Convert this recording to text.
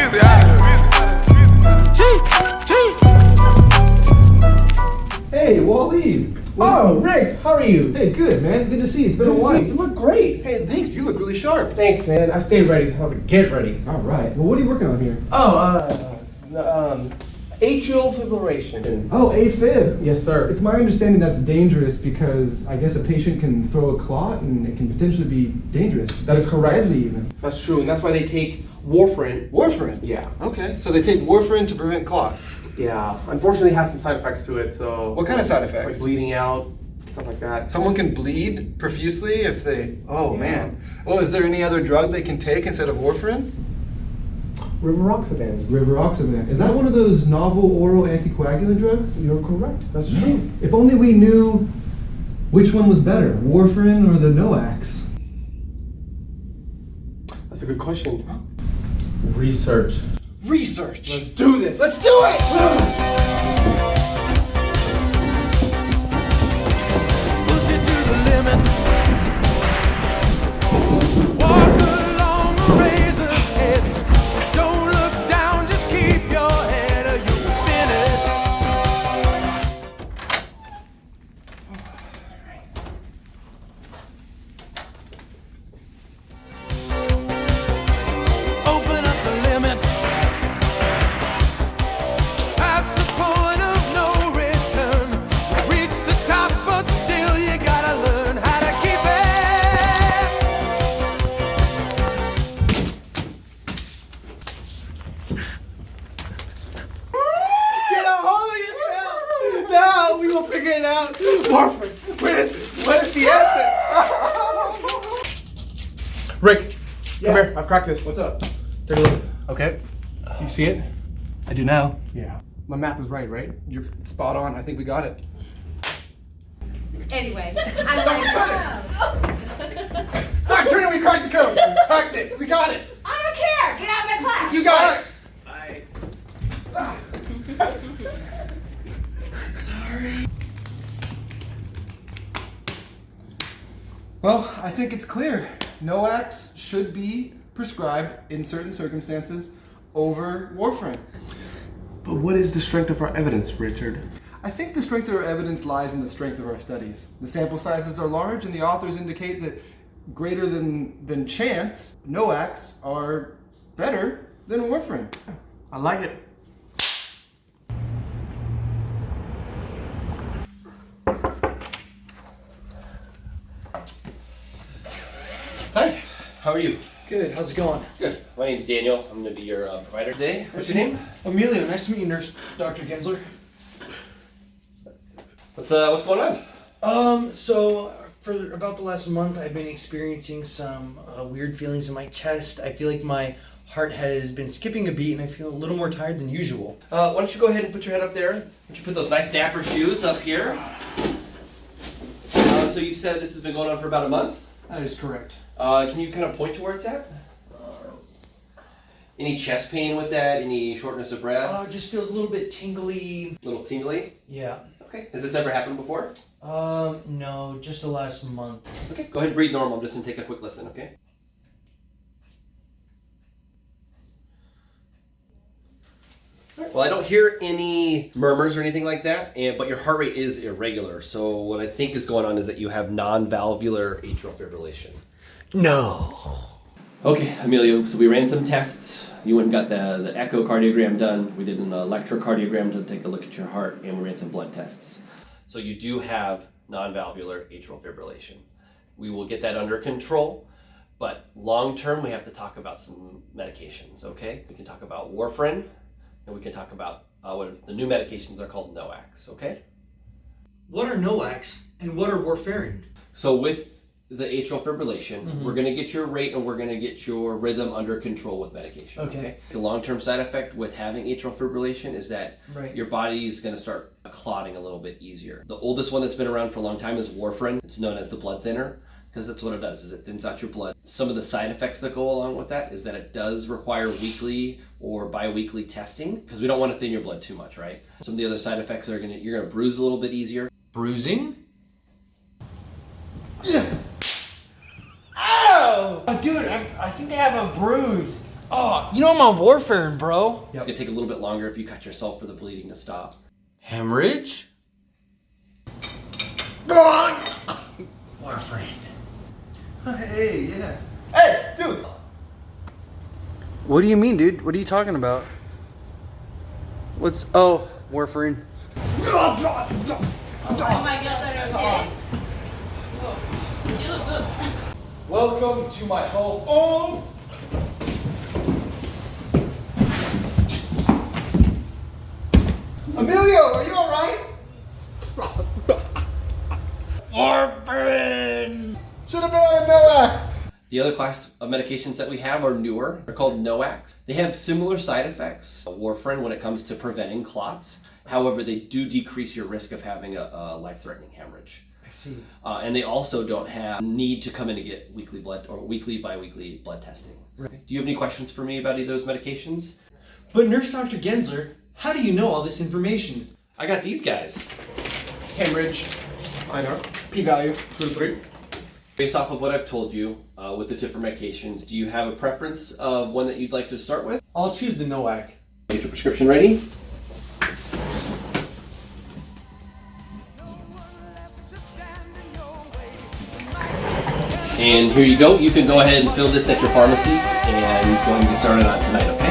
Weezy out of here. Hey, Wally. Oh, Rick, how are you? Hey, good, man. Good to see you. It's been a while. You look great. Hey, thanks. You look really sharp. Thanks, man. I stayed ready. Get ready. All right. Well, what are you working on here? Atrial fibrillation. Oh, AFib. Yes, sir. It's my understanding that's dangerous because I guess a patient can throw a clot and it can potentially be dangerous. That is correct. Deadly even. That's true, and that's why they take Warfarin. Warfarin? Yeah. Okay. So they take Warfarin to prevent clots. Yeah. Unfortunately, it has some side effects to it, so... What kind of side Like effects? bleeding out, stuff like that. Someone can bleed profusely if they... Oh, Yeah. man. Well, is there any other drug they can take instead of Warfarin? Rivaroxaban. Rivaroxaban. Is that one of those novel oral anticoagulant drugs? You're correct. That's true. If only we knew which one was better, Warfarin or the NOACs. That's a good question. Research. Research. Let's do this. Let's do it! Push it to the limit. Walk along the razor's edge. Don't look down, just keep your head or you'll be finished. Open up the limit. Past the point of no return. We've reached the top, but still you gotta learn how to keep it. Get a hold of yourself! Now we will figure it out. Warfarin, where is it? What is the answer? Rick, come here. I've cracked this. What's up? Take a look. Okay. You see it? I do now. Yeah. My math is right, right? You're spot on. I think we got it. Anyway, I'm going to... Stop turning, we cracked the code. We cracked it. We got it. I don't care! Get out of my class! You got it. Well, I think it's clear. NOACs should be prescribed in certain circumstances over Warfarin. But what is the strength of our evidence, Richard? I think the strength of our evidence lies in the strength of our studies. The sample sizes are large and the authors indicate that greater than chance, NOACs are better than Warfarin. I like it. Hi, how are you? Good. How's it going? Good. My name's Daniel. I'm going to be your provider today. What's your name? Emilio. Nice to meet you, Nurse Dr. Gensler. What's going on? So for about the last month, I've been experiencing some weird feelings in my chest. I feel like my heart has been skipping a beat, and I feel a little more tired than usual. Why don't you go ahead and put your head up there? Why don't you put those nice dapper shoes up here? So you said this has been going on for about a month? That is correct. Can you kind of point to where it's at? Any chest pain with that? Any shortness of breath? Just feels a little bit tingly. A little tingly? Yeah. Okay. Has this ever happened before? No, just the last month. Okay. Go ahead and breathe normal just and take a quick listen, okay? Well, I don't hear any murmurs or anything like that, but your heart rate is irregular. So what I think is going on is that you have non-valvular atrial fibrillation. No. Okay, Emilio, so we ran some tests. You went and got the echocardiogram done. We did an electrocardiogram to take a look at your heart, and we ran some blood tests. So you do have non-valvular atrial fibrillation. We will get that under control, but long-term we have to talk about some medications, okay? We can talk about Warfarin, and we can talk about what the new medications are called NOACs, okay? What are NOACs and what are Warfarin? So with the atrial fibrillation, we're going to get your rate and we're going to get your rhythm under control with medication. Okay. The long-term side effect with having atrial fibrillation is that your body is going to start clotting a little bit easier. The oldest one that's been around for a long time is Warfarin. It's known as the blood thinner because that's what it does, is it thins out your blood. Some of the side effects that go along with that is that it does require weekly or bi-weekly testing because we don't want to thin your blood too much, right? Some of the other side effects are you're going to bruise a little bit easier. Bruising? Ow! Oh, dude, I think I have a bruise. Oh, you know I'm on Warfarin, bro. It's gonna take a little bit longer if you cut yourself for the bleeding to stop. Hemorrhage? Warfarin. Hey, yeah. Hey, dude. What do you mean, dude? What are you talking about? Oh, Warfarin. Oh my god, are you okay? Whoa. You look good. Welcome to my home. Oh! Emilio, are you alright? Warfarin! Should have been on a NOAC. The other class of medications that we have are newer. They're called NOACs. They have similar side effects, warfarin, when it comes to preventing clots. However, they do decrease your risk of having a life-threatening hemorrhage. I see. And they also don't have need to come in to get weekly blood or weekly, bi-weekly blood testing. Right. Do you have any questions for me about either of those medications? But Nurse Dr. Gensler, how do you know all this information? I got these guys. Hemorrhage. I know. P-value, 2 to 3. Based off of what I've told you with the different medications, do you have a preference of one that you'd like to start with? I'll choose the NOAC. Get your prescription ready. And here you go. You can go ahead and fill this at your pharmacy and go ahead and get started on it tonight, okay?